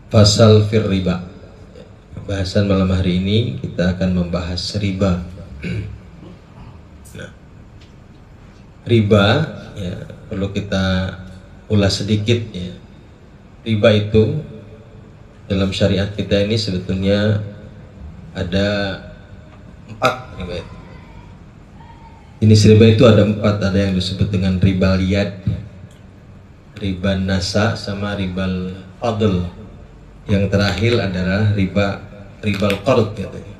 Fasal fir riba. Bahasan malam hari ini kita akan membahas riba. Nah, riba ya, perlu kita ulas sedikit ya. Riba itu dalam syariat kita ini sebetulnya ada 4 riba. Jenis riba itu ada 4, ada yang disebut dengan riba liyad, riba nasa, sama ribal fadl. Yang terakhir adalah ribal qard katanya.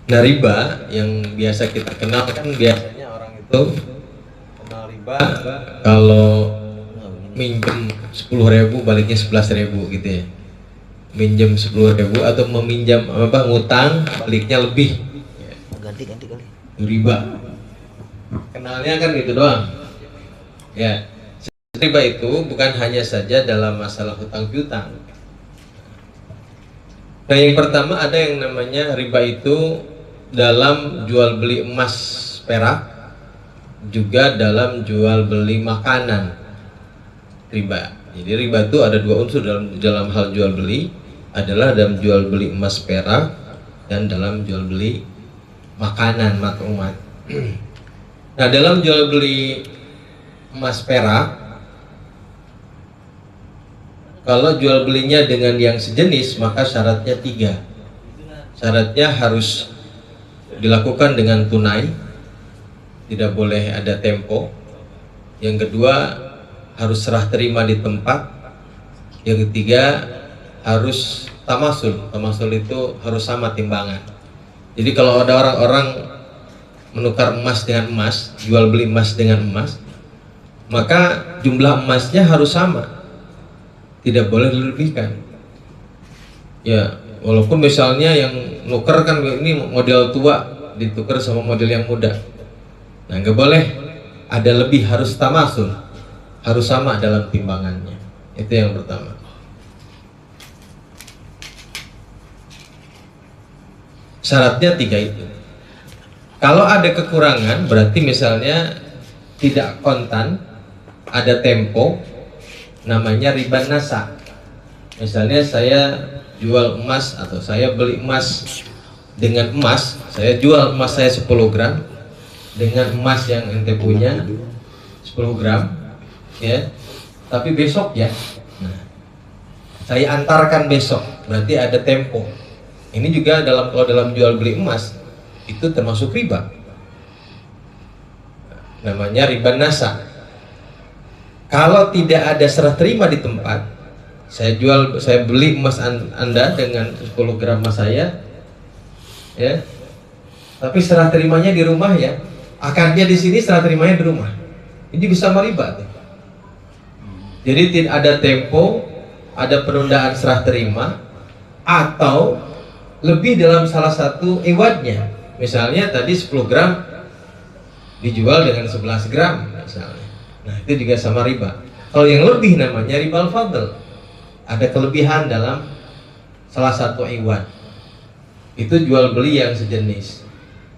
Nah, riba yang biasa kita kenal kan, biasanya orang itu kenal riba kalau minjem 10.000 baliknya 11.000 gitu ya. Minjem 10.000 atau meminjam ngutang baliknya lebih. Ganti kali. Riba. Kenalnya kan gitu doang. Ya. Riba itu bukan hanya saja dalam masalah hutang piutang. Nah, yang pertama ada yang namanya riba itu dalam jual beli emas perak, juga dalam jual beli makanan. Riba. Jadi riba itu ada 2 unsur dalam hal jual beli, adalah dalam jual beli emas perak dan dalam jual beli makanan makrumat. Nah, dalam jual beli emas perak, kalau jual belinya dengan yang sejenis, maka syaratnya 3. Syaratnya harus dilakukan dengan tunai, tidak boleh ada tempo. Yang kedua, harus serah terima di tempat. Yang ketiga, harus tamasul. Tamasul itu harus sama timbangan. Jadi kalau ada orang-orang menukar emas dengan emas, jual beli emas dengan emas, maka jumlah emasnya harus sama, tidak boleh dilebihkan. Ya, walaupun misalnya yang nuker kan ini model tua ditukar sama model yang muda, nah nggak boleh ada lebih, harus tamasul, harus sama dalam timbangannya. Itu yang pertama. Syaratnya 3 itu. Kalau ada kekurangan, berarti misalnya tidak kontan, ada tempo, namanya riba nasa. Misalnya saya jual emas atau saya beli emas dengan emas, saya jual emas saya 10 gram dengan emas yang ente punya 10 gram ya, tapi besok ya, nah, saya antarkan besok, berarti ada tempo. Ini juga kalau dalam jual beli emas itu termasuk riba, namanya riba nasa. Kalau tidak ada serah terima di tempat, saya beli emas Anda dengan 10 gram emas saya, ya, tapi serah terimanya di rumah ya, akadnya di sini, serah terimanya di rumah. Ini bisa meriba. Jadi tidak ada tempo, ada penundaan serah terima, atau lebih dalam salah satu iwadnya. Misalnya tadi 10 gram dijual dengan 11 gram misalnya. Nah, itu juga sama riba. Kalau yang lebih namanya ribal fadl. Ada kelebihan dalam salah satu iwan. Itu jual beli yang sejenis.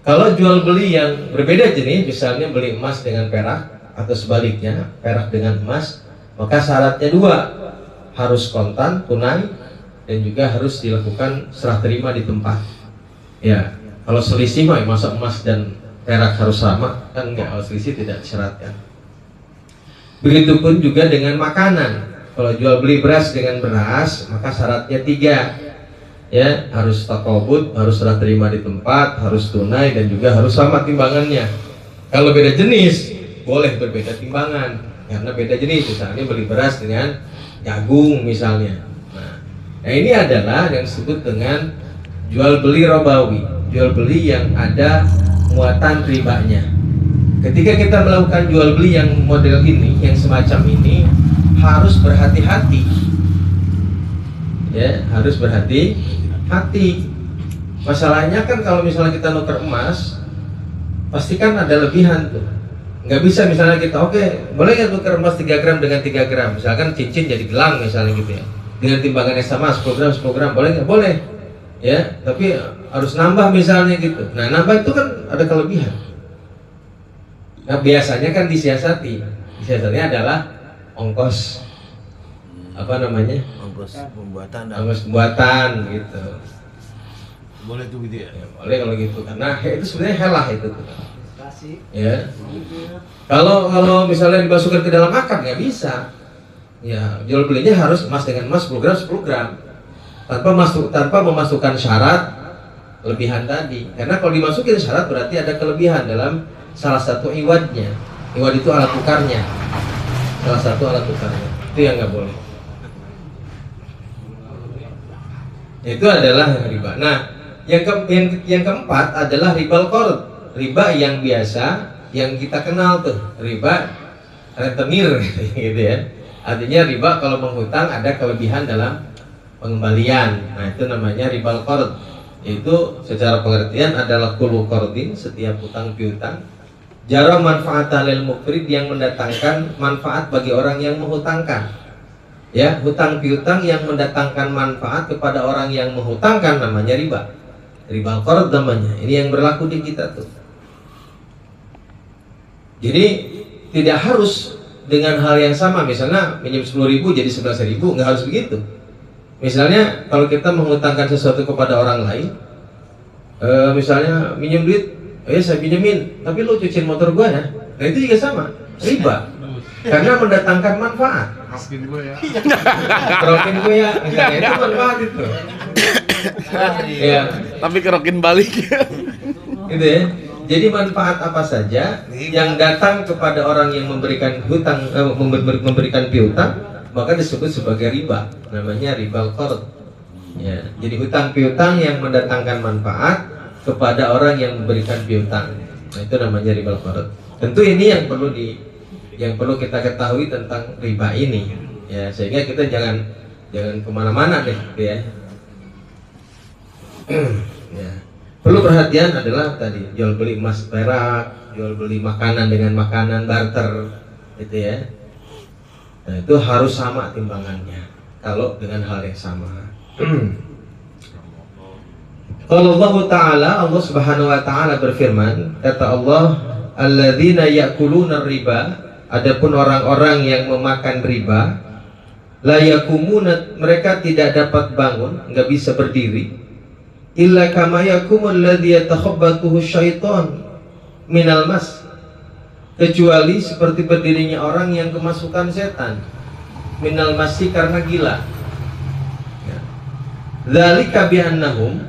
Kalau jual beli yang berbeda jenis, misalnya beli emas dengan perak atau sebaliknya, perak dengan emas, maka syaratnya 2. Harus kontan, tunai, dan juga harus dilakukan serah terima di tempat. Ya, kalau selisih masa emas dan perak harus sama, kan enggak, kalau selisih tidak disyaratkan. Begitupun juga dengan makanan. Kalau jual beli beras dengan beras, maka syaratnya 3. Ya, harus takobut, harus serah terima di tempat, harus tunai, dan juga harus sama timbangannya. Kalau beda jenis, boleh berbeda timbangan, karena beda jenis. Misalnya beli beras dengan jagung misalnya. Nah, ini adalah yang disebut dengan jual beli robawi, jual beli yang ada muatan ribanya. Ketika kita melakukan jual beli yang model ini, yang semacam ini, harus berhati-hati. Ya, harus berhati-hati. Masalahnya kan kalau misalnya kita nuker emas, pasti kan ada lebihan tuh. Nggak bisa misalnya kita, oke, boleh nggak nuker emas 3 gram dengan 3 gram? Misalkan cincin jadi gelang misalnya gitu ya. Dengan timbangannya sama 10 gram, boleh nggak? Boleh. Ya, tapi harus nambah misalnya gitu. Nah, nambah itu kan ada kelebihan. Nah, biasanya kan disiasati. Disiasatnya adalah ongkos apa namanya, ongkos pembuatan dan ongkos pembuatan gitu. Boleh tuh gitu ya? Ya, boleh kalau gitu, karena itu sebenarnya helah itu tuh. Ya, kalau misalnya dimasukkan ke dalam akad nggak bisa. Ya, jual belinya harus emas dengan emas 10 gram 10 gram tanpa memasukkan syarat lebihan tadi. Karena kalau dimasukin syarat berarti ada kelebihan dalam salah satu iwadnya. Iwad itu alat tukarnya, salah satu alat tukarnya, itu yang nggak boleh. Itu adalah riba. Nah, yang keempat adalah ribal qard, riba yang biasa yang kita kenal tuh, riba rentenir gitu ya. Artinya riba kalau menghutang ada kelebihan dalam pengembalian. Nah, itu namanya ribal qard. Itu secara pengertian adalah kullu qardin, setiap hutang piutang jara manfaatan lil muqrid, yang mendatangkan manfaat bagi orang yang menghutangkan. Ya, hutang piutang yang mendatangkan manfaat kepada orang yang menghutangkan namanya riba. Ribal qard namanya. Ini yang berlaku di kita tuh. Jadi tidak harus dengan hal yang sama, misalnya minjem 10.000 jadi 11.000, nggak harus begitu. Misalnya kalau kita menghutangkan sesuatu kepada orang lain, misalnya minjem duit, ya saya pinjemin, tapi lu cuciin motor gua ya, nah itu juga sama, riba, karena mendatangkan manfaat. Rokin gue ya. Kerokin gue ya, misalnya itu manfaat itu. Ya, Tapi kerokin balik. gitu ya. Jadi manfaat apa saja yang datang kepada orang yang memberikan hutang, memberikan piutang, maka disebut sebagai riba, namanya ribal qard. Ya, jadi hutang piutang yang mendatangkan manfaat kepada orang yang memberikan piutang, nah itu namanya ribal qard. Tentu ini yang perlu kita ketahui tentang riba ini, ya, sehingga kita jangan kemana-mana deh, gitu ya. Ya. Perlu perhatian adalah tadi jual beli emas perak, jual beli makanan dengan makanan, barter, gitu ya. Nah, itu harus sama timbangannya kalau dengan hal yang sama. Kalau Allah Subhanahu wa taala berfirman, kata Allah, alladzina ya'kuluna riba, adapun orang-orang yang memakan riba, la yakumuna, mereka tidak dapat bangun, nggak bisa berdiri, illa kama yakumul ladzi yatakhabbathu syaitan minal mas, kecuali seperti berdirinya orang yang kemasukan setan minal masi, karena gila. Dzalika biannahum,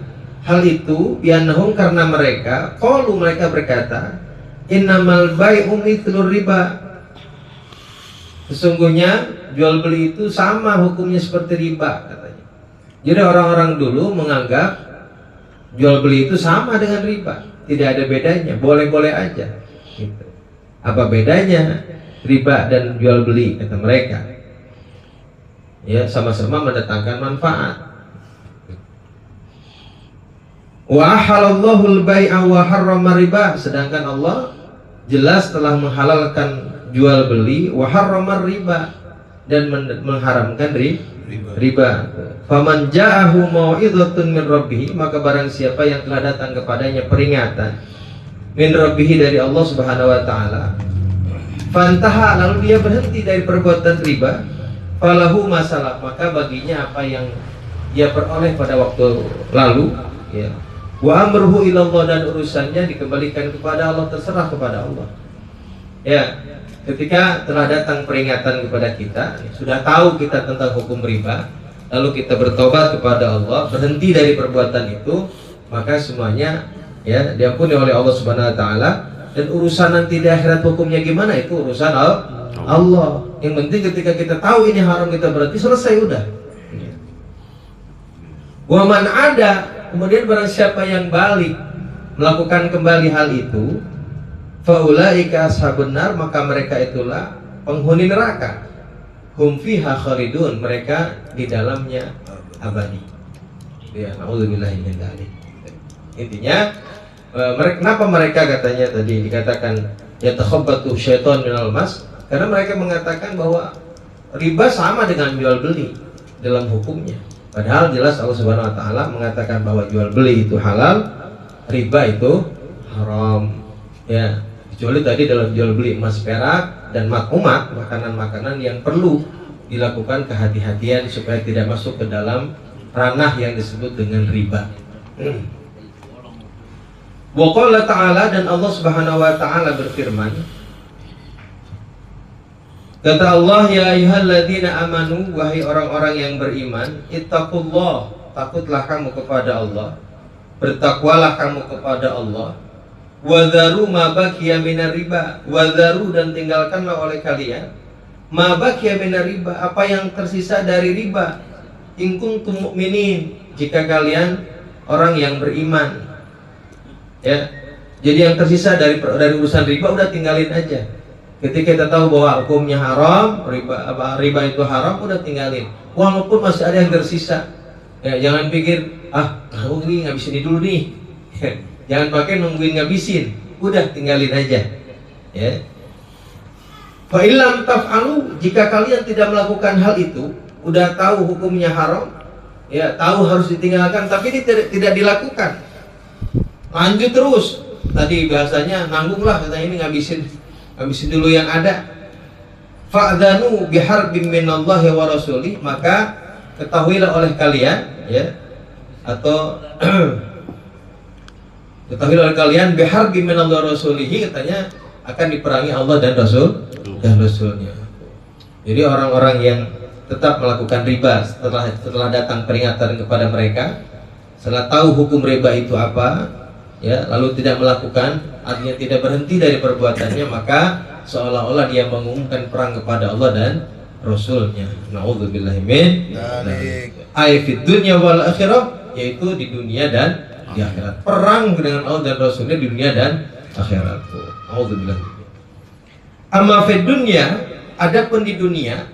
hal itu biannahum, karena mereka qalu, mereka berkata, innamal bai'u mithlur riba, sesungguhnya jual beli itu sama hukumnya seperti riba, katanya. Jadi orang-orang dulu menganggap jual beli itu sama dengan riba, tidak ada bedanya, boleh-boleh aja. Gitu. Apa bedanya riba dan jual beli, kata mereka? Ya, sama-sama mendatangkan manfaat. Wa halallahu al-bai'a wa harrama riba, sedangkan Allah jelas telah menghalalkan jual beli, wa harrama riba, dan mengharamkan riba. Faman ja'ahu mau'izatun min rabbih, maka barang siapa yang telah datang kepadanya peringatan min rabbih, dari Allah Subhanahu wa taala, fantaha, lalu dia berhenti dari perbuatan riba, falahu masalah, maka baginya apa yang dia peroleh pada waktu lalu, ya. Wa amruhu ilallah, dan urusannya dikembalikan kepada Allah, terserah kepada Allah. Ya, ketika telah datang peringatan kepada kita, sudah tahu kita tentang hukum riba, lalu kita bertobat kepada Allah, berhenti dari perbuatan itu, maka semuanya ya diampuni oleh Allah Subhanahu wa taala, dan urusan nanti di akhirat hukumnya gimana itu urusan Allah. Yang penting ketika kita tahu ini haram, kita berarti selesai, udah. Wa man ada, kemudian barang siapa yang balik melakukan kembali hal itu, faulaika ashabun nar, maka mereka itulah penghuni neraka. Hum fiha khalidun, mereka di dalamnya abadi. Ya, naudzubillahi min dzalik. Intinya kenapa mereka katanya tadi dikatakan yatakhabbatu syaitan minal mas, karena mereka mengatakan bahwa riba sama dengan jual beli dalam hukumnya. Padahal jelas Allah Subhanahu wa taala mengatakan bahwa jual beli itu halal, riba itu haram. Ya, kecuali tadi dalam jual beli emas perak dan makmumat, makanan-makanan yang perlu dilakukan kehati-hatian supaya tidak masuk ke dalam ranah yang disebut dengan riba. Wa qala ta'ala, dan Allah Subhanahu wa taala berfirman, kata Allah, ya ayyuhalladzina amanu, wahai orang-orang yang beriman, ittaqullah, takutlah kamu kepada Allah, bertakwalah kamu kepada Allah, wadharu ma baqiya minar riba, wadharu, dan tinggalkanlah oleh kalian ma baqiya minar riba, apa yang tersisa dari riba, in kuntum mu'minin, jika kalian orang yang beriman. Ya, jadi yang tersisa dari urusan riba udah tinggalin aja. Ketika kita tahu bahwa hukumnya haram, riba itu haram, udah tinggalin. Walaupun masih ada yang tersisa, ya, jangan pikir aku ini ngabisin dulu nih. Jangan pakai nungguin ngabisin, udah tinggalin aja. Ya. Fa illam taf'alu, jika kalian tidak melakukan hal itu, udah tahu hukumnya haram, ya, tahu harus ditinggalkan, tapi ini tidak dilakukan, lanjut terus. Tadi bahasanya nanggunglah, katanya ini ngabisin dulu yang ada. Fa'dhanu biharbin minallahi wa rasulih, maka ketahuilah oleh kalian, ya, atau ketahuilah oleh kalian biharbin minallahi wa rasulih, katanya akan diperangi Allah dan Rasulnya. Jadi orang-orang yang tetap melakukan riba setelah datang peringatan kepada mereka, setelah tahu hukum riba itu apa, ya, lalu tidak melakukan, artinya tidak berhenti dari perbuatannya, maka seolah-olah dia mengumumkan perang kepada Allah dan Rasulnya. Na'udzubillahi min dzalik. Fid dunya wal akhirah, yaitu di dunia dan di akhirat. Perang dengan Allah dan Rasulnya di dunia dan akhirat. Na'udzubillahi. Amma fid dunya, adapun di dunia,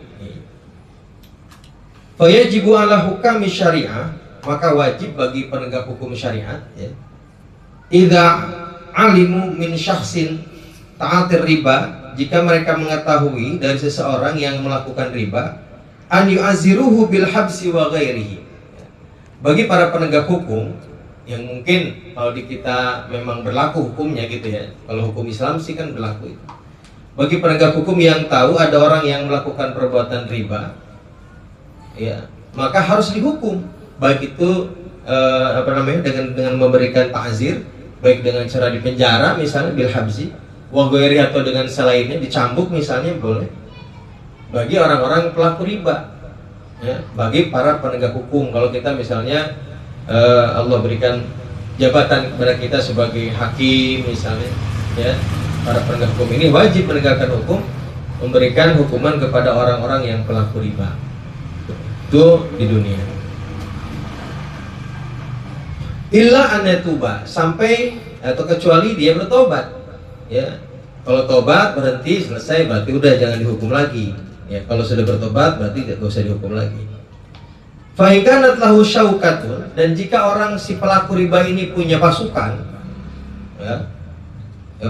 fa yajibu ala hukami syariah, maka wajib bagi penegak hukum syariat, ya, idza alimu min syakhsin ta'atir riba, jika mereka mengetahui dari seseorang yang melakukan riba, an yu'aziruhu bil habsi wa ghairihi. Bagi para penegak hukum yang mungkin kalau di kita memang berlaku hukumnya gitu ya, kalau hukum Islam sih kan berlaku itu. Bagi penegak hukum yang tahu ada orang yang melakukan perbuatan riba, ya, maka harus dihukum, baik itu dengan memberikan ta'zir, baik dengan cara dipenjara misalnya bil habsi wa ghairi, atau dengan selainnya dicambuk misalnya, boleh bagi orang-orang pelaku riba, ya, bagi para penegak hukum. Kalau kita misalnya Allah berikan jabatan kepada kita sebagai hakim misalnya, ya, para penegak hukum ini wajib menegakkan hukum, memberikan hukuman kepada orang-orang yang pelaku riba. Itu di dunia. Illa an yatuba, sampai atau kecuali dia bertobat, ya. Kalau tobat berhenti selesai, berarti udah jangan dihukum lagi, ya. Kalau sudah bertobat berarti tidak usah dihukum lagi. Fa in kanat lahu syaukatun, dan jika orang si pelaku riba ini punya pasukan, ya,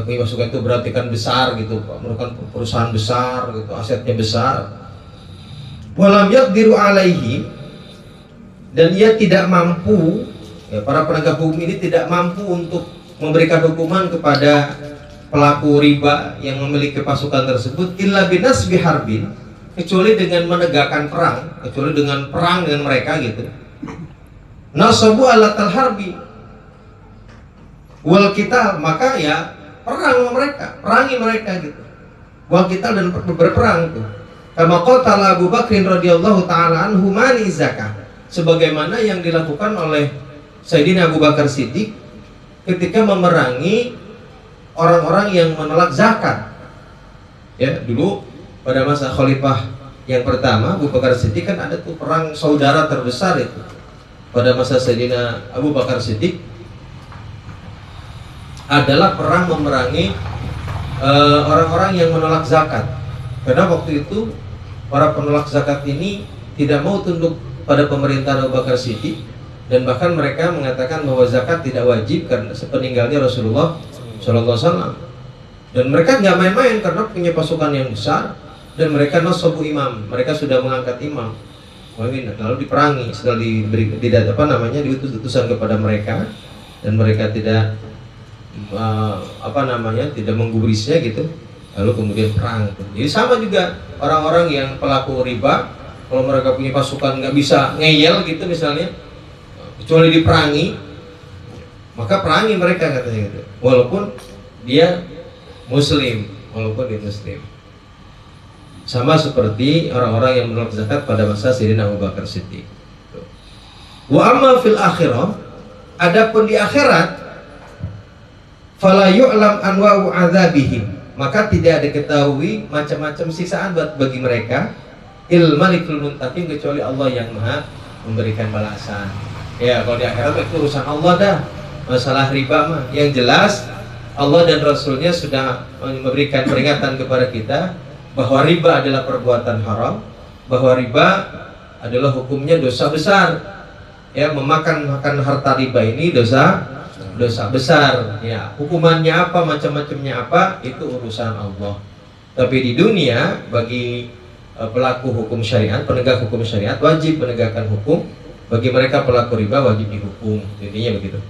punya pasukan itu berarti kan besar gitu, merupakan perusahaan besar gitu, asetnya besar. Walam yaqdiru alaihi, dan ia tidak mampu, ya, para penegak hukum ini tidak mampu untuk memberikan hukuman kepada pelaku riba yang memiliki pasukan tersebut, illa binasbi harbin, kecuali dengan menegakkan perang, kecuali dengan perang dengan mereka gitu. Nasabu alatal harbi wal qital, maka ya perang sama mereka, perangi mereka gitu. Wal qital, dan berperang itu. Kama qala Abu Bakrin radhiyallahu taala anhu mani zakah, sebagaimana yang dilakukan oleh Sayyidina Abu Bakar Siddiq ketika memerangi orang-orang yang menolak zakat. Ya, dulu pada masa khalifah yang pertama Abu Bakar Siddiq kan ada tuh perang saudara terbesar itu. Pada masa Sayyidina Abu Bakar Siddiq adalah perang memerangi orang-orang yang menolak zakat. Karena waktu itu para penolak zakat ini tidak mau tunduk pada pemerintahan Abu Bakar Siddiq, dan bahkan mereka mengatakan bahwa zakat tidak wajib karena sepeninggalnya Rasulullah SAW. Dan mereka nggak main-main karena punya pasukan yang besar, dan mereka nasabu imam, mereka sudah mengangkat imam. Lalu diperangi, setelah diutus utusan kepada mereka, dan mereka tidak tidak menggubrisnya gitu, lalu kemudian perang. Jadi sama juga orang-orang yang pelaku riba, kalau mereka punya pasukan nggak bisa ngeyel gitu misalnya, kecuali diperangi, maka perangi mereka katanya gitu. Walaupun dia muslim. Sama seperti orang-orang yang menolak zakat pada masa Sayyidina Abu Bakar Siddiq. Wa amma fil akhirah, adapun di akhirat, fala yu'lam anwa'u adzabihim, maka tidak diketahui macam-macam siksaan bagi mereka, malikul muntaqim, kecuali Allah yang Maha memberikan balasan. Ya, kalau di akhirat itu urusan Allah dah. Masalah riba mah yang jelas Allah dan Rasulnya sudah memberikan peringatan kepada kita bahwa riba adalah perbuatan haram, bahwa riba adalah hukumnya dosa besar. Ya, memakan harta riba ini dosa besar. Ya, hukumannya apa, macam-macamnya apa, itu urusan Allah. Tapi di dunia bagi pelaku hukum syariat, penegak hukum syariat wajib menegakkan hukum. Bagi mereka pelaku riba wajib dihukum. Intinya begitu.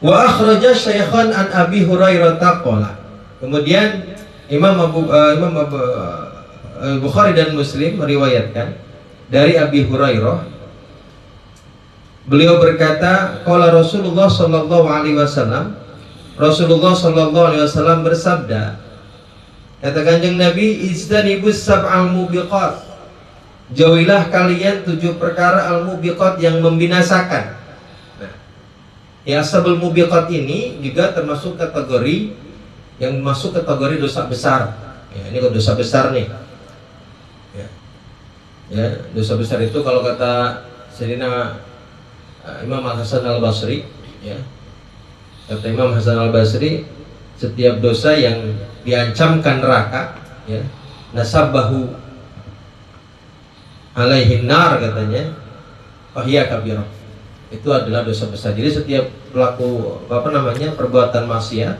Wa akhraja Syaikhan an Abi Hurairah qala. Kemudian Imam Bukhari dan Muslim meriwayatkan dari Abi Hurairah, beliau berkata, qala Rasulullah sallallahu alaihi wasallam, Rasulullah sallallahu alaihi wasallam bersabda, kata Kanjeng Nabi, istanibus sab'al mubiqat, jauhilah kalian 7 perkara al-mubiqat yang membinasakan. Nah, ya, sabul mubiqat ini juga termasuk kategori yang masuk kategori dosa besar. Ya, ini dosa besar nih. Ya, dosa besar itu kalau kata Sayyidina Imam Hasan Al-Basri, ya, kata Imam Hasan Al-Basri, setiap dosa yang diancamkan neraka, ya, nasabahu alaihin nar, katanya, fahiya kabirah, itu adalah dosa besar. Jadi setiap pelaku perbuatan maksiat,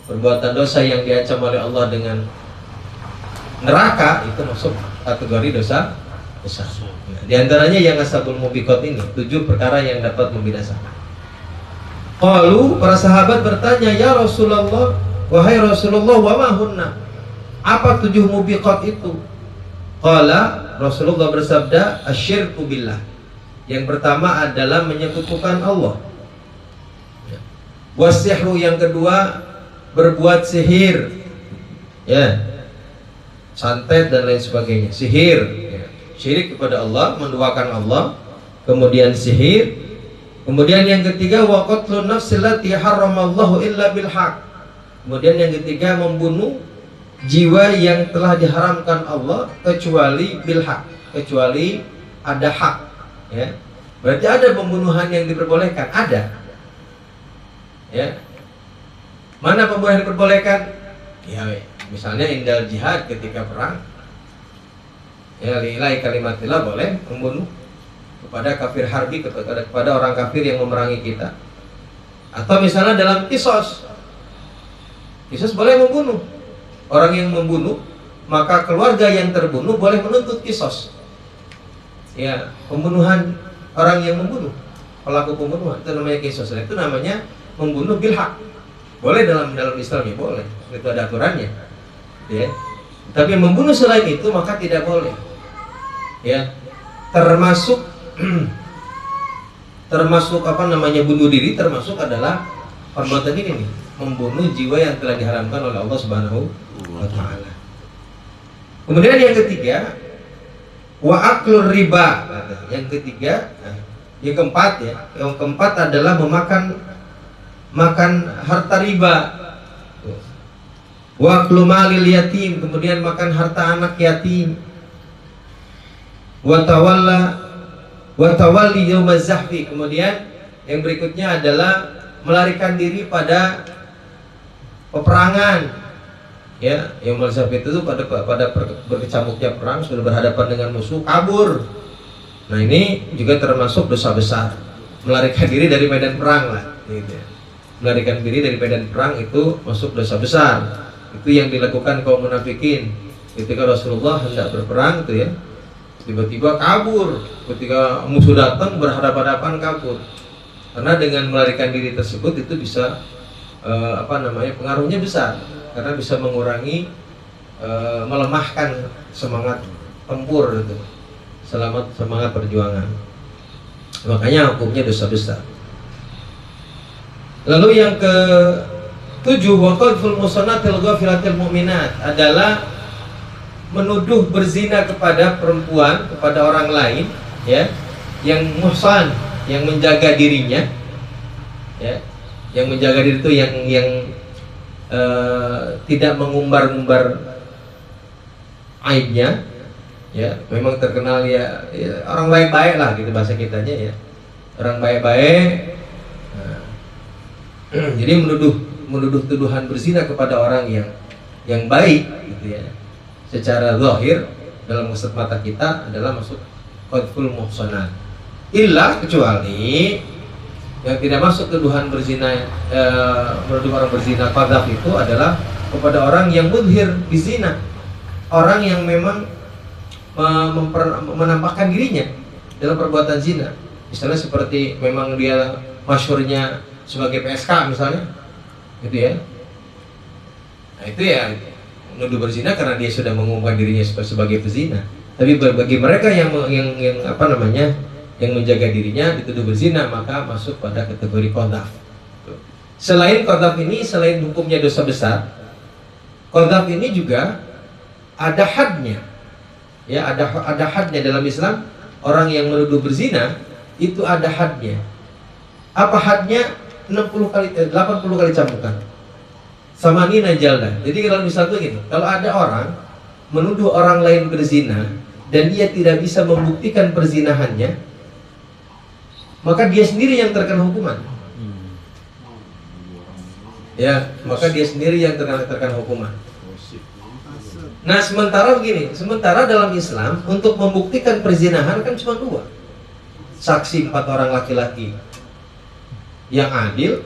perbuatan dosa yang diancam oleh Allah dengan neraka, itu masuk kategori dosa besar. Nah, di antaranya yang asabul mubiqat ini, 7 perkara yang dapat membinasakan. Qalu, para sahabat bertanya, ya Rasulullah, wahai Rasulullah, wa ma hunna, apa 7 mubiqat itu? Qala, Rasulullah bersabda, asyirku billah, yang pertama adalah menyekutukan Allah. Wasihru, yang kedua berbuat sihir, ya, santet dan lain sebagainya, sihir, ya. Syirik kepada Allah, menduakan Allah, kemudian sihir, kemudian yang ketiga wa qatlun nafsil lati haramallahu illa bil haq, kemudian yang ketiga membunuh jiwa yang telah diharamkan Allah kecuali bil haq, kecuali ada hak, ya. Berarti ada pembunuhan yang diperbolehkan, ada, ya. Mana pembunuhan yang diperbolehkan? Ya, misalnya indal jihad, ketika perang, ya, lillahi kalimatillah, boleh membunuh kepada kafir harbi, kepada orang kafir yang memerangi kita. Atau misalnya dalam kisos boleh membunuh. Orang yang membunuh, maka keluarga yang terbunuh boleh menuntut kisos. Ya, pembunuhan orang yang membunuh, pelaku pembunuhan, itu namanya kisos. Itu namanya membunuh bil haq. Boleh dalam Islam, ya boleh, itu ada aturannya, ya. Tapi membunuh selain itu maka tidak boleh, ya. Termasuk bunuh diri, termasuk adalah perbuatan ini nih, membunuh jiwa yang telah diharamkan oleh Allah Subhanahu wa taala. Kemudian yang ketiga, wa aklur riba. Yang ketiga, yang keempat adalah makan harta riba. Wa aklu malil yatim, kemudian makan harta anak yatim. Wa tawalli yaumaz zahfi, kemudian yang berikutnya adalah melarikan diri pada peperangan. Ya, yaumaz zahfi itu pada berkecamuknya perang, sudah berhadapan dengan musuh, kabur. Nah, ini juga termasuk dosa besar. Melarikan diri dari medan perang lah, gitu ya. Melarikan diri dari medan perang itu masuk dosa besar. Itu yang dilakukan kaum munafikin ketika Rasulullah hendak berperang, itu ya, tiba-tiba kabur. Ketika musuh datang berhadapan-hadapan, kabur. Karena dengan melarikan diri tersebut itu bisa pengaruhnya besar, karena bisa mengurangi melemahkan semangat tempur itu, semangat perjuangan. Makanya hukumnya dosa besar. Lalu yang ke-7, wa qadful muhsanatil ghafilatil mu'minat adalah menuduh berzina kepada perempuan, kepada orang lain, ya, yang muhsan, yang menjaga dirinya, ya, yang menjaga diri itu yang tidak mengumbar-umbar aibnya, ya, memang terkenal ya orang baik-baik lah gitu bahasa kitanya, ya, orang baik-baik. Nah, jadi menuduh tuduhan berzina kepada orang yang baik, gitu ya, secara zahir dalam kasat mata kita adalah masuk qadful muhsanat. Illa, kecuali yang tidak masuk tuduhan berzina, menuduh orang berzina, qadzaf itu adalah kepada orang yang mudhir bizina, orang yang memang menampakkan dirinya dalam perbuatan zina. Misalnya seperti memang dia masyhurnya sebagai PSK misalnya, gitu ya. Nah itu ya menuduh berzina karena dia sudah mengumumkan dirinya sebagai pezina. Tapi bagi mereka yang apa namanya, yang menjaga dirinya dituduh berzina, maka masuk pada kategori qadzaf. Selain qadzaf ini, selain hukumnya dosa besar, qadzaf ini juga ada hadnya. Ya, ada hadnya dalam Islam. Orang yang menuduh berzina itu ada hadnya. Apa hadnya? 80 kali cambukan. Samanina jaldah. Jadi kalau misalnya gini, kalau ada orang menuduh orang lain berzina dan dia tidak bisa membuktikan perzinahannya, maka dia sendiri yang terkena hukuman. Ya, maka dia sendiri yang terkena hukuman. Nah, sementara begini, sementara dalam Islam untuk membuktikan perzinahan kan cuma 2. Saksi 4 orang laki-laki yang adil,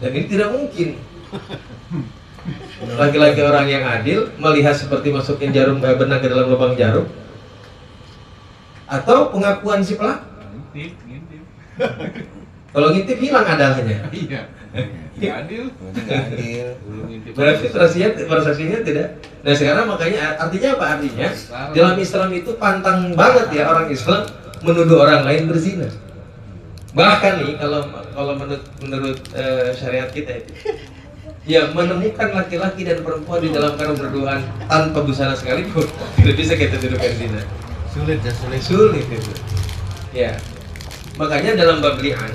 dan ini tidak mungkin laki-laki orang yang adil melihat seperti masukin jarum benang ke dalam lubang jarum, atau pengakuan si pelaku. Kalau ngintip hilang adalahnya. Iya. Adil. Berarti transaksinya tidak. Nah sekarang makanya artinya apa? Artinya dalam Islam itu pantang banget ya orang Islam menuduh orang lain berzina. Bahkan nih kalau menurut syariat kita itu, ya menemukan laki-laki dan perempuan di dalam karung berduaan tanpa busana sekalipun tidak bisa kita tuduhkan zina. Sulit itu. Ya. Makanya dalam bab li'an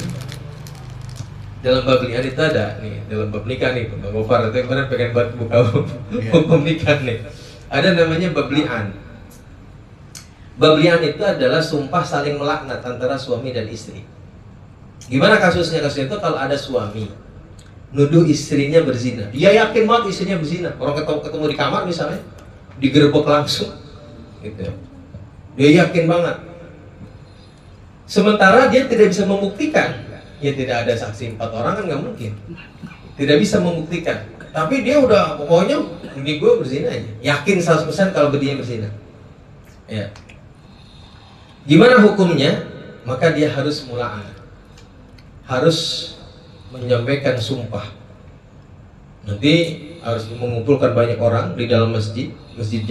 itu ada nih, dalam bab nikah nih, Bang Gofar itu kemarin pengen buat buka hukum nikah nih. Ada namanya bab li'an. Bab li'an itu adalah sumpah saling melaknat antara suami dan istri. Gimana kasusnya? Kasusnya itu kalau ada suami nuduh istrinya berzina, dia yakin banget istrinya berzina. Orang ketemu di kamar misalnya, digerebek langsung, gitu. Dia yakin banget. Sementara dia tidak bisa membuktikan, ya tidak ada saksi 4 orang kan nggak mungkin, tidak bisa membuktikan. Tapi dia udah pokoknya ini gue berzina aja, yakin 100% kalau dia berzina. Ya. Gimana hukumnya? Maka dia harus mula'an, harus menyampaikan sumpah. Nanti harus mengumpulkan banyak orang di dalam masjid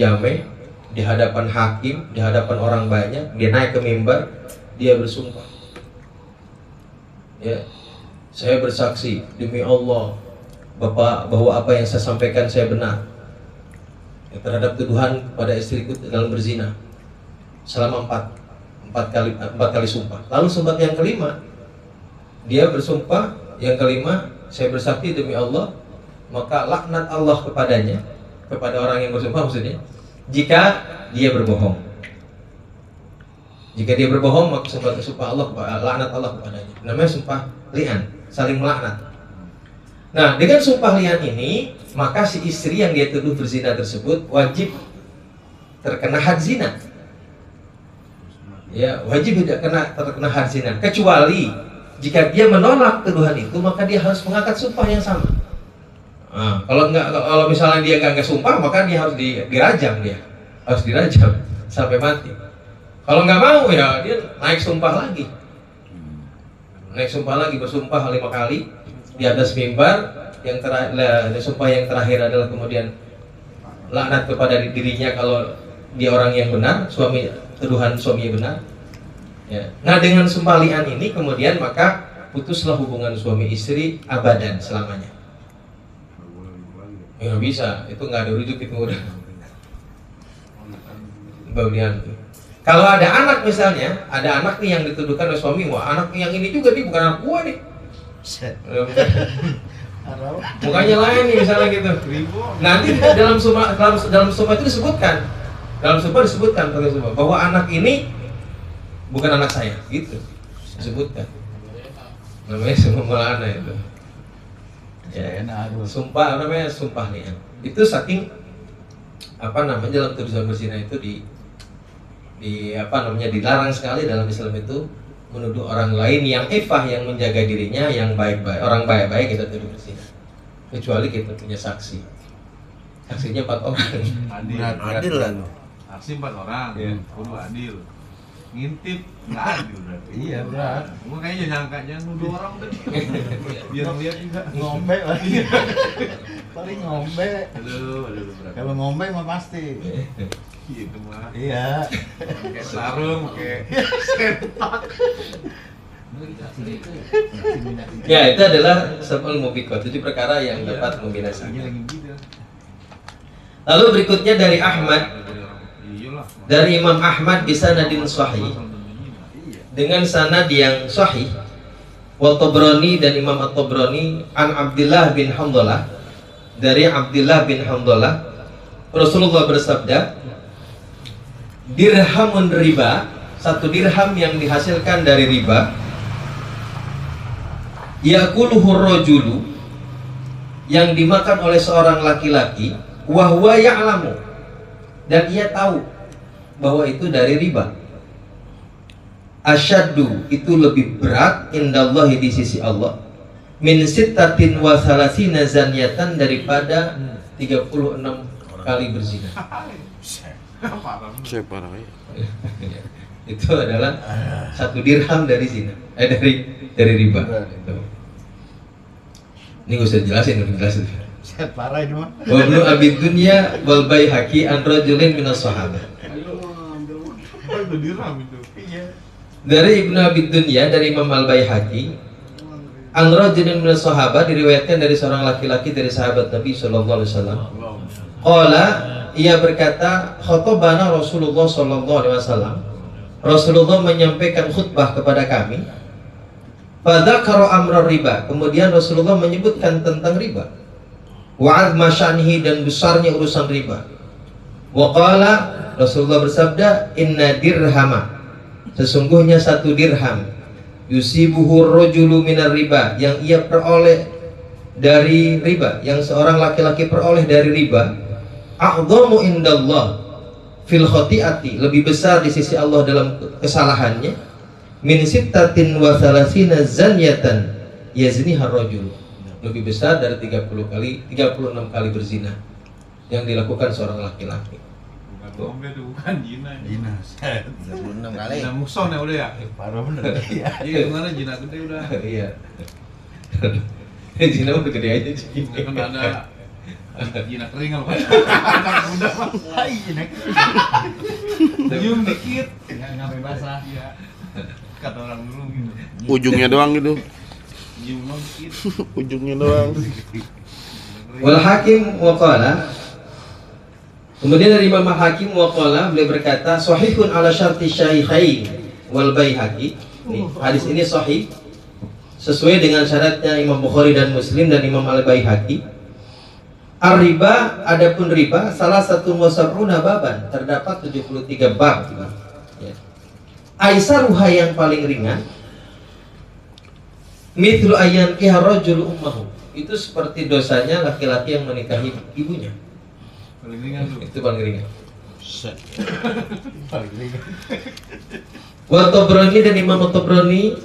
jame, di hadapan hakim, di hadapan orang banyak. Dia naik ke mimbar, dia bersumpah, ya, saya bersaksi demi Allah Bapak bahwa apa yang saya sampaikan saya benar, ya, terhadap tuduhan pada istriku dalam berzina, selama 4 kali sumpah. Lalu sumpah yang kelima, dia bersumpah yang kelima, saya bersaksi demi Allah, maka laknat Allah kepadanya, kepada orang yang bersumpah maksudnya, jika dia berbohong. Jika dia berbohong, maka sumpah Allah, laknat Allah kepadanya. Namanya sumpah li'an, saling melaknat. Nah, dengan sumpah li'an ini, maka si istri yang dia tuduh berzina tersebut wajib terkena had zina. Ya, wajib tidak terkena had zina. Kecuali jika dia menolak tuduhan itu, maka dia harus mengangkat sumpah yang sama. Nah, kalau misalnya dia nggak sumpah, maka dia harus dirajam, dia harus dirajam sampai mati. Kalau nggak mau ya dia naik sumpah lagi, bersumpah 5 kali di atas mimbar. Yang terakhir, sumpah yang terakhir adalah kemudian laknat kepada dirinya kalau dia orang yang benar, tuduhan suaminya benar. Ya. Nah dengan sumpah li'an ini kemudian maka putuslah hubungan suami istri abadan selamanya. Ya bisa, itu nggak ada rujuk itu udah. Bagian itu. Kalau ada anak misalnya, ada anak nih yang dituduhkan oleh suami, wah anak yang ini juga nih bukan anak gua nih. Mukanya lain nih misalnya gitu. Nanti dalam sumpah itu disebutkan, bahwa anak ini bukan anak saya, gitu disebutkan. Namanya sumpah lana itu. Ya, sumpah namanya sumpah nih. Itu saking dalam tuduhan berzina itu dilarang sekali dalam Islam itu menuduh orang lain yang ifah, yang menjaga dirinya, yang baik-baik, orang baik-baik kita tuduh berzina. Kecuali kita punya saksi. Saksinya 4 orang. Adil lah lu. Saksi 4 orang, kudu adil. Ngintip nggak adil berarti. Iya berat. Gua kayaknya nyangkanya nuduh orang udah. Biar lihat juga. Ngombe lagi. Paling ngombe. Aduh berat. Kalau ngombe mah pasti. Gitu mah. Iya. Kayak sarung, kayak sepak. Ya, itu adalah sab'ul mubiqat, 7 perkara yang dapat membinasakan. Lalu berikutnya dari Ahmad, dari Imam Ahmad bisanadin sahih, dengan sanad yang sahih, wa Tabrani dan Imam At-Tabrani an Abdullah bin Hamdalah, dari Abdullah bin Hamdalah, Rasulullah bersabda, dirhamun riba, 1 dirham yang dihasilkan dari riba, yakuluhur rajulu, yang dimakan oleh seorang laki-laki, wa huwa ya'lamu, dan ia tahu bahwa itu dari riba. Asyaddu, itu lebih berat indallahi, di sisi Allah, min sittatin wa salasina zanyatan, daripada 36 kali berzina. Parah ya. Itu adalah 1 dirham dari zina, dari riba. Ini gue usah jelasin, udah jelasin. Parah ini mah. Wa ibnu Abi Dunya wal Baihaqi an rajulin minas sahabah. Dari Ibnu Abi Dunya, dari Imam Al-Baihaqi, an rajulin minas sahabah, diriwayatkan dari seorang laki-laki dari sahabat Nabi sallallahu alaihi wasallam. Qala, ia berkata, khotobana Rasulullah sallallahu alaihi wasallam. Rasulullah menyampaikan khutbah kepada kami. Fadzakara amra riba, kemudian Rasulullah menyebutkan tentang riba. Wa azma sya'nihi, dan besarnya urusan riba. Wa qala, Rasulullah bersabda, inna dirhama, sesungguhnya 1 dirham, yusibuhu rajulu minar riba, yang ia peroleh dari riba, yang seorang laki-laki peroleh dari riba, a'dhamu indallah fil khati'ati, lebih besar di sisi Allah dalam kesalahannya, min sittatin wa salasina zanyatan yazniha rajul, lebih besar dari 36 kali berzina yang dilakukan seorang laki-laki. Bukan ngombe tuh, bukan jina. Jina. 36 kali. Jina muson ya udah ya. Parah bener. Iya. Iya, gimana jina gede udah. Iya. Zina udah gede aja sih. Kan ada jina kering apa? Anak muda mah. Jina. Nyium dikit. Enggak sampai basah. Iya. Kata orang dulu gitu. Ujungnya doang gitu. Nyium dikit. Ujungnya doang. Wal Hakim wa qala, kemudian dari Imam Hakim wa qala, beliau berkata, sahihun ala syarti syaikhain wal Baihaqi. Hadis ini sahih sesuai dengan syaratnya Imam Bukhari dan Muslim dan Imam Al-Baihaqi. Ar-riba, adapun riba, salah satu wasab'una baban, terdapat 73 bab. Ya. Aisaruha, yang paling ringan, mithlu ayyan kiha rajul ummahu, itu seperti dosanya laki-laki yang menikahi ibunya. Paling ringan tuh. Itu paling ringan. Paling ringan. Wa Tabrani, dan Imam Tabrani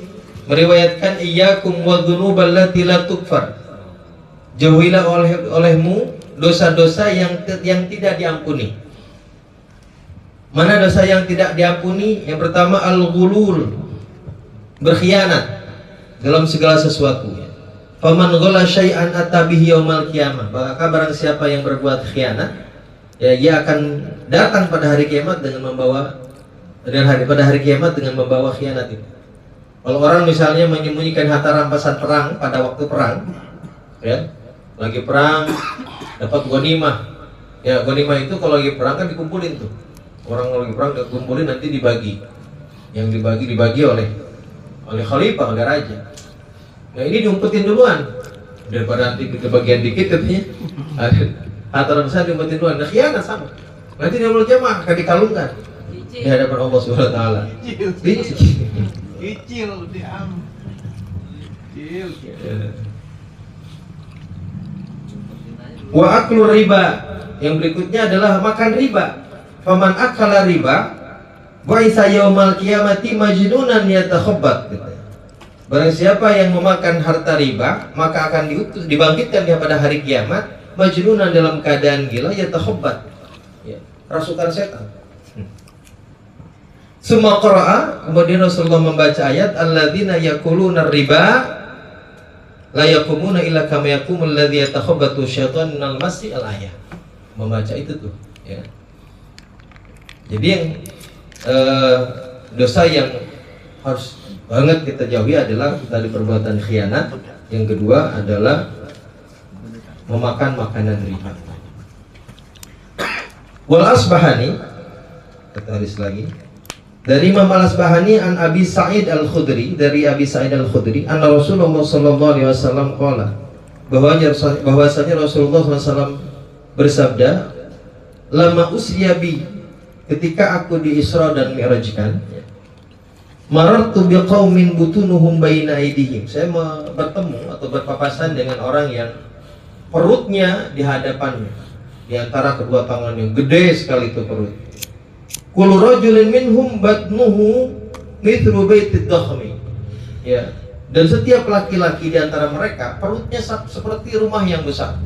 meriwayatkan, iyyakum wadhunubal lati la tukfar, jauhilah olehmu dosa-dosa yang tidak diampuni. Mana dosa yang tidak diampuni? Yang pertama al-ghulul, berkhianat dalam segala sesuatu. Faman ghala syai'an atabihi yaumal qiyamah, maka barang siapa yang berbuat khianat, ya ia akan datang pada hari kiamat dengan membawa pada hari kiamat dengan membawa khianat itu. Kalau orang misalnya menyembunyikan harta rampasan perang pada waktu perang, ya, lagi perang dapat ghanimah. Ya, ghanimah itu kalau lagi perang kan dikumpulin tuh. Orang lagi perang dikumpulin nanti dibagi. Yang dibagi oleh khalifah, oleh raja. Nah, ini diumpetin duluan daripada nanti kebagian dikit katanya. Harta rampasan diumpetin duluan. Nah, khianat sama. Nanti dia jamaah akan dikalungkan di hadapan Allah Subhanahu wa taala. Kecil diam. Kecil. Wa aklu riba, yang berikutnya adalah makan riba. Faman akala riba wa isa yaumal qiyamati majnunan yatakhabbat. Barang siapa yang memakan harta riba, maka akan dibangkitkan dia pada hari kiamat majnunan dalam keadaan gila yatakhabbat. Ya, rasukan setan. Summa qara'a, kemudian Rasulullah membaca ayat alladzina yakuluna riba la yakumuna illa kama yakumul ladzi yatakhabbatu syaitanu minal masi al-ayah. Membaca itu tuh, ya. Jadi yang dosa yang harus banget kita jauhi adalah tadi perbuatan khianat. Yang kedua adalah memakan makanan riba. Wal Asbahani, kita tulis lagi. Dari Imam Al-Asbahani an Abi Sa'id Al-Khudri, dari Abi Sa'id Al-Khudri, anna Rasulullah sallallahu alaihi wasallam qala, bahwasanya Rasulullah SAW bersabda, lama usriya bi, ketika aku di Isra dan Mi'rajkan, marartu biqaumin butunuhum baina aydihim, saya bertemu atau berpapasan dengan orang yang perutnya di hadapannya, di antara kedua tangannya, gede sekali itu perut. Kullu rajulin minhum batnuhu mithlu baitid dakhmi. Ya, dan setiap laki-laki di antara mereka perutnya seperti rumah yang besar.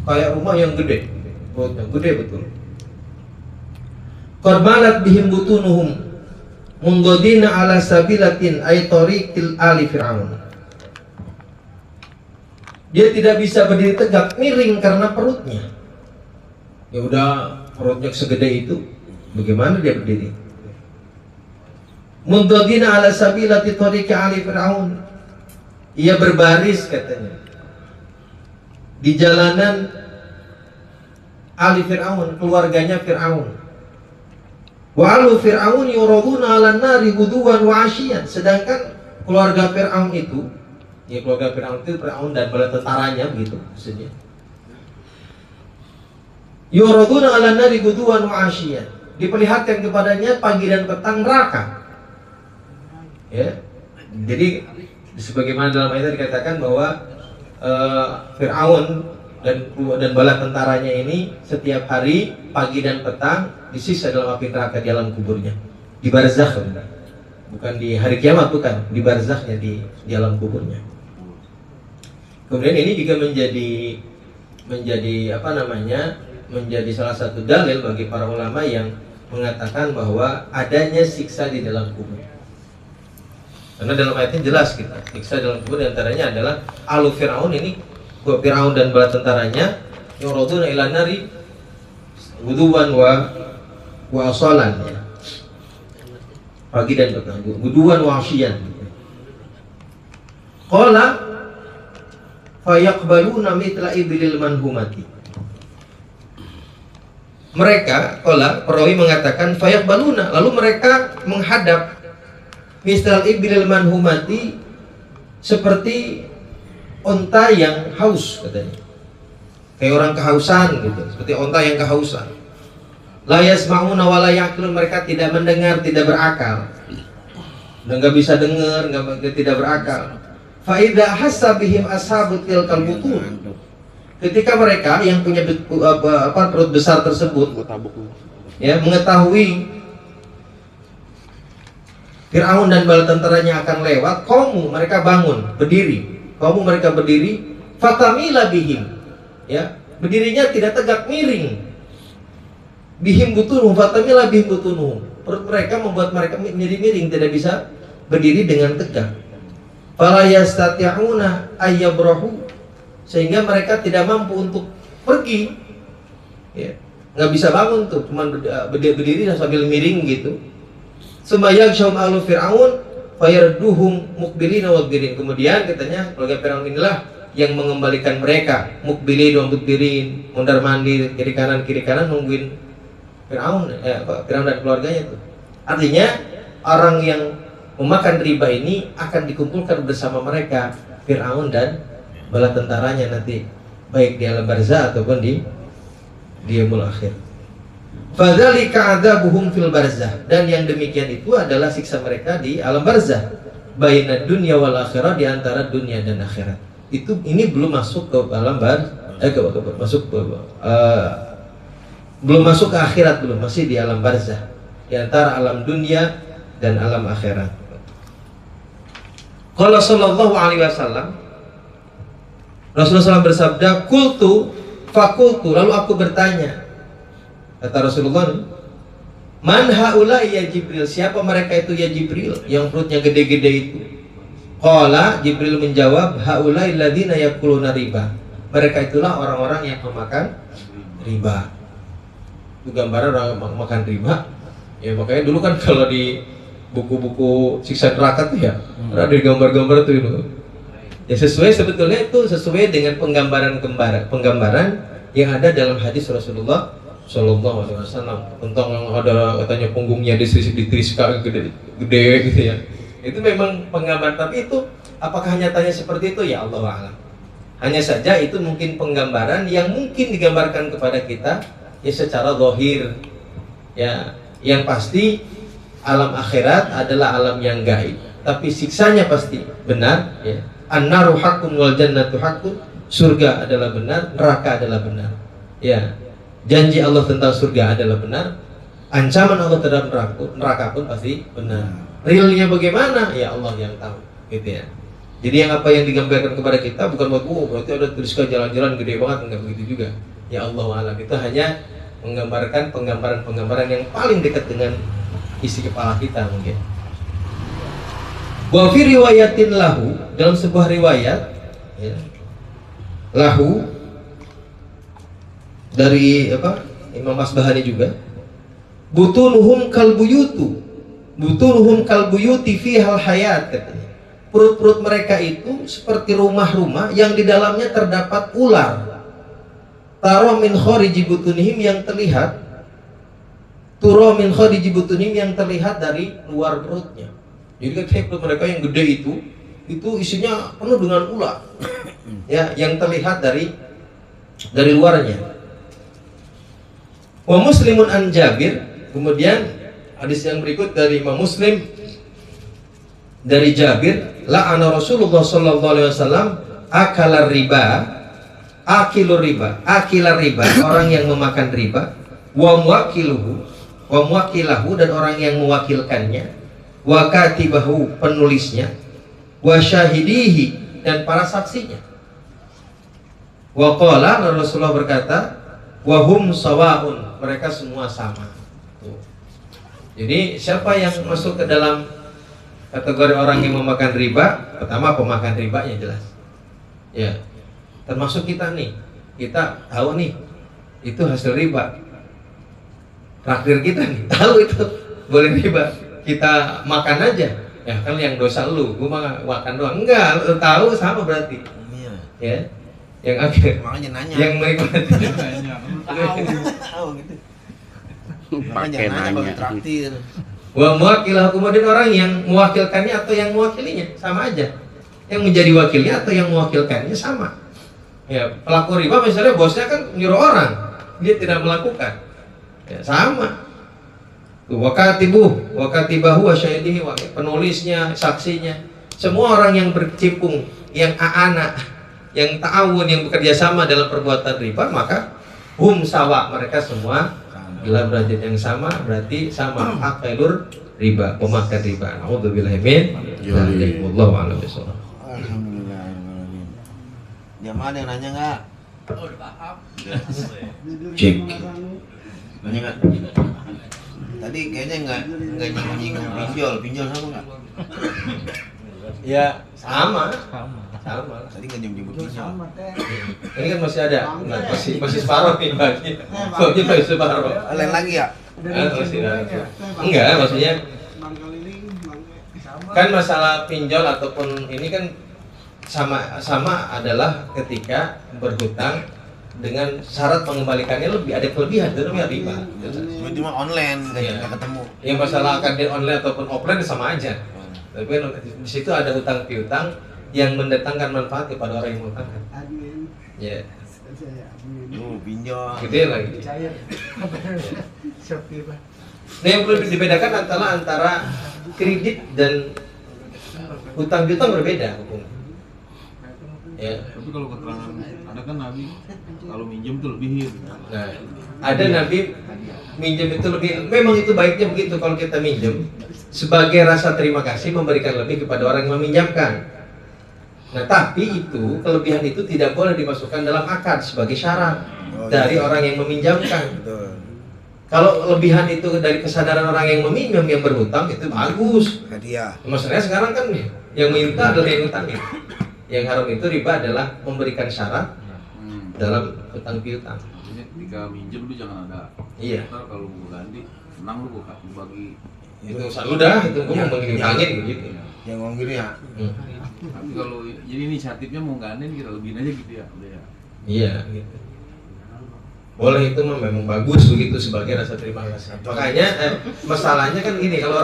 Kayak rumah yang gede. Perutnya gede betul. Qarbalat bihim butunuhum munggodina ala sabilatin ay tariqil ali fir'aun. Dia tidak bisa berdiri tegak, miring karena perutnya. Ya udah, perutnya segede itu. Bagaimana dia berdiri? Mundadina ala sabilati tariqi ali fir'aun. Ia berbaris katanya di jalanan ali fir'aun, keluarganya Fir'aun. Wa alu fir'aun yuraduna ala nari guduwan wa asyian. Sedangkan keluarga Fir'aun itu, ya keluarga Fir'aun itu Fir'aun dan bala tentaranya begitu maksudnya. Yuraduna ala nari guduwan wa asyian. Diperlihatkan kepadanya pagi dan petang neraka. Ya, jadi sebagaimana dalam ayat dikatakan bahwa Fir'aun dan bala tentaranya ini setiap hari pagi dan petang disiksa dalam api neraka di alam kuburnya, di barzakh, bukan di hari kiamat, bukan di barzakhnya, di alam kuburnya. Kemudian ini juga menjadi apa namanya, menjadi salah satu dalil bagi para ulama yang mengatakan bahwa adanya siksa di dalam kubur. Karena dalam ayatnya jelas kita, siksa dalam kubur diantaranya adalah alu Fir'aun ini, Fir'aun dan bala tentaranya yuraduna ila nari guduwan wa asalan, ya. Pagi dan petang, guduwan wa asyian. Qala fayaqbaluna mithla ibilil manhumati. Mereka, perawi mengatakan fayaqbaluna, lalu mereka menghadap misal ibilil manhumati, seperti onta yang haus katanya, kayak orang kehausan gitu, seperti onta yang kehausan. La yasma'una wa la ya'qilun, mereka tidak mendengar, tidak berakal, dan nggak bisa dengar, tidak berakal. Fa idza hassa bihim ashabut tilkal butun, ketika mereka yang punya perut besar tersebut, ya, mengetahui Fir'aun dan bala tentaranya akan lewat, mereka bangun, berdiri. Mereka berdiri, fatamila bihim, ya, berdirinya tidak tegak, miring. Bihim butunuhum, fatamila bihim butunuhum. Perut mereka membuat mereka menjadi miring, tidak bisa berdiri dengan tegak. Fala yastati'una ayyabrahu, sehingga mereka tidak mampu untuk pergi, ya. nggak bisa bangun tuh, cuman berdiri sambil miring gitu. Sembayang syaum alu Fir'aun fayarduhum mukbilina wadbirin. Kemudian katanya keluarga Fir'aun inilah yang mengembalikan mereka mukbilin wa mudbirin, mondar mandir kiri kanan nungguin Fir'aun Fir'aun dan keluarganya tuh. Artinya orang yang memakan riba ini akan dikumpulkan bersama mereka Fir'aun dan bala tentaranya nanti, baik di alam barzah ataupun di yaumul akhir. Fadzalika adzabuhum fil barzah, dan yang demikian itu adalah siksa mereka di alam barzah. Bainad dunya wal akhirah, di antara dunia dan akhirat. Ini belum masuk ke alam belum masuk ke akhirat, belum, masih di alam barzah, di antara alam dunia dan alam akhirat. Qala sallallahu alaihi wasallam, Rasulullah SAW bersabda, "Qultu fakultu," lalu aku bertanya, kata Rasulullah, "Man haula ya Jibril?" Siapa mereka itu ya Jibril, yang perutnya gede-gede itu? Qala, Jibril menjawab, "Haula alladziina yakuluna riba." Mereka itulah orang-orang yang memakan riba. Itu gambaran orang makan riba. Ya makanya dulu kan kalau di buku-buku siksa neraka tuh ya, ada gambar-gambar tuh itu. Ya sebetulnya itu sesuai dengan penggambaran yang ada dalam hadis Rasulullah Shallallahu Alaihi Wasallam tentang yang ada katanya punggungnya ditriska gede gitu ya. Itu memang penggambaran, tapi itu apakah nyatanya seperti itu ya Allah a'lam. Hanya saja itu mungkin penggambaran yang mungkin digambarkan kepada kita ya secara zahir. Ya, yang pasti alam akhirat adalah alam yang gaib, tapi siksanya pasti benar ya. An-naru haqqun wal jannatu haqqun, surga adalah benar, neraka adalah benar. Ya. Janji Allah tentang surga adalah benar, ancaman Allah terhadap neraka pun pasti benar. Realnya bagaimana? Ya Allah yang tahu, gitu ya. Jadi yang apa yang digambarkan kepada kita bukan buat berarti ada tulisan jalan-jalan gede banget, enggak begitu juga. Ya Allah alam, itu hanya menggambarkan penggambaran yang paling dekat dengan isi kepala kita mungkin. Wa fi riwayatin lahu, dalam sebuah riwayat ya, lahu dari Imam Asbahani juga, butunuhum kalbuyuti fi hal hayat, katanya. Perut-perut mereka itu seperti rumah-rumah yang di dalamnya terdapat ular. Tara min khariji butunihim, yang terlihat yang terlihat dari luar perutnya. Jadi kan perut mereka yang gede itu isinya penuh dengan ular. Ya, yang terlihat dari luarnya. Wa Muslimun an Jabir, kemudian hadis yang berikut dari Imam Muslim dari Jabir, la'ana Rasulullah sallallahu alaihi wasallam akilar riba, orang yang memakan riba, wa muwakilahu, dan orang yang mewakilkannya, wa katibahu, penulisnya, wa syahidihi, dan para saksinya. Wa qala, Rasulullah berkata, wa hum sawaun, mereka semua sama. Jadi siapa yang masuk ke dalam kategori orang yang memakan riba? Pertama, pemakan ribanya jelas. Ya, termasuk kita nih. Kita tahu nih itu hasil riba. Traktir kita nih tahu itu boleh riba. Kita makan aja. Ya kan yang dosa lu, gua makan doang. Enggak, lu tahu sama berarti. Iya. Ya. Yang akhir Makanya nanya. yang menikmati. Tahu gitu. Makanya nanya bagi traktir. Wa muwakilah, kemudian orang yang mewakilkannya atau yang mewakilinya sama aja. Yang menjadi wakilnya atau yang mewakilkannya sama. Ya, pelaku riba misalnya bosnya kan nyuruh orang, dia tidak melakukan. Ya, sama. Wa katibahu wa syahidihi, penulisnya, saksinya, semua orang yang berkecimpung, yang aana, yang ta'awun, yang bekerja sama dalam perbuatan riba, maka hum sawa, mereka semua dalam derajat yang sama, berarti sama akilur riba, pemakan riba. Nauzubillahi min dzalik. Wallahu a'lam bishawab. Alhamdulillah. Jamaah ada yang nanya enggak? Cek. Nanya enggak? Tadi kayaknya enggak nyinggung pinjol sama enggak? Ya sama. Tadi nggak nyebut pinjol. Ini kan masih ada, nah, masih separuh nih bagi. Soalnya masih separuh. Lain lagi ya? Masih ada. Enggak, maksudnya kan masalah pinjol ataupun ini kan sama adalah ketika berhutang dengan syarat mengembalikannya lebih ada kelebihan itu namanya riba. Cuma online Iya. nggak ketemu. Yang masalah akan di online ataupun offline sama aja. Tapi kan di situ ada hutang piutang yang mendatangkan manfaat kepada orang yang menghutangkan. Ya, Pinjol. gede lagi. Nah, yang perlu dibedakan antara kredit dan hutang piutang berbeda hukumnya. Ya. Tapi kalau keterangan ada kan Nabi kalau minjem tuh lebihin. Nah, ada Nabi minjem itu lebih, memang itu baiknya begitu kalau kita minjem sebagai rasa terima kasih memberikan lebih kepada orang yang meminjamkan. Nah, tapi itu kelebihan itu tidak boleh dimasukkan dalam akad sebagai syarat dari orang yang meminjamkan. Betul. Kalau lebihan itu dari kesadaran orang yang meminjam yang berhutang itu bagus. Hadiah. Maksudnya sekarang kan yang minta adalah yang utangin. Yang haram itu riba adalah memberikan syarat dalam hutang piutang. Maksudnya ketika minjem lu jangan ada. Iya. Ntar kalau lu ganti, senang lu bagi. Itu udah itu gua mau menghilangin begitu. Yang ngomong gini ya. Tapi kalau jadi inisiatifnya mau gantiin kita lebihin aja gitu ya, udah ya. Iya gitu. Boleh itu memang bagus begitu sebagai rasa terima kasih. Makanya masalahnya kan gini, kalau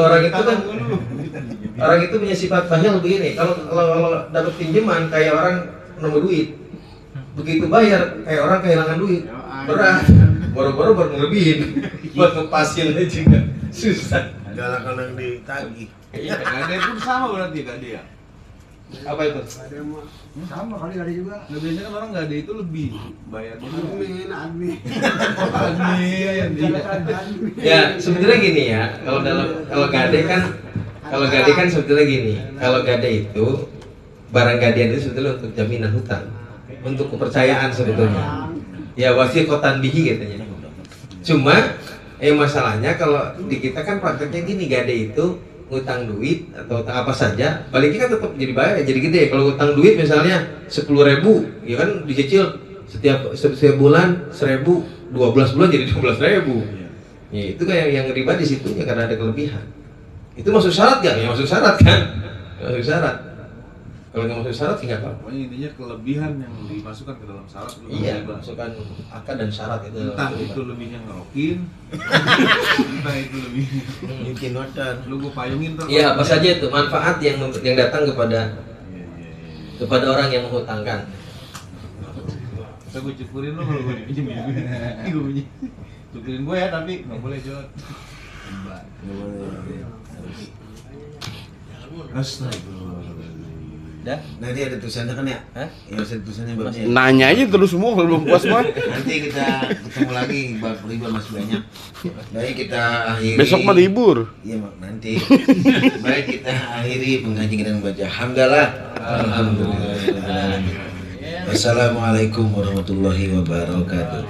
orang itu kan orang itu punya sifat bakhil begini. Kalau dapat pinjaman kayak orang nemu duit, begitu bayar kayak orang kehilangan duit, berat, boro-boro baru ngelebihin, buat ngepasin aja juga susah. Galak kalau yang ditagih. Gade pun sama berarti gade ya. Apa itu? Sama kali ada juga. Nggak, biasanya kan orang gade itu lebih bayarnya. Ya sebetulnya gini ya, kalau gade kan sebetulnya gini, kalau gade itu barang gadean itu sebetulnya untuk jaminan hutang, untuk kepercayaan sebetulnya. Ya wasiqatan bihi katanya. Cuma masalahnya kalau di kita kan prakteknya gini, gade itu ngutang duit atau utang apa saja, baliknya kan tetap jadi bayar, jadi gede. Kalau utang duit misalnya 10.000, ya kan dicicil setiap bulan 1.000, 12 bulan jadi 12.000. Ya itu kan yang riba di situ ya, karena ada kelebihan. Itu masuk syarat gak? Ya masuk syarat kan? Masuk syarat. Kalau nggak masuk syarat nggak apa-apa. Pokoknya intinya kelebihan yang dimasukkan ke dalam syarat itu Iya, riba. masukkan akad dan syarat itu. Entah itu lebihnya ngerokin, entah itu lebih Mungkin wadah. lu gua payungin ntar. Iya, apa saja itu manfaat yang datang kepada Iya. orang yang menghutangkan. Bisa gua cukurin lu kalau gua dipinjem ya. Gua punya. Cukurin gua ya tapi nggak boleh Jod. Astagfirullahaladzim. Dah? Nanti ada tulisannya kan ya? Hah? Ya ada tulisannya babnya. Nanya aja terus semua kalau belum puas mah. Nanti kita ketemu lagi, bab riba masih banyak. Baik kita akhiri. Besok mah libur. Iya mak nanti. Baik kita akhiri pengajian kita dengan baca hamdalah. Alhamdulillah. Wassalamualaikum warahmatullahi wabarakatuh.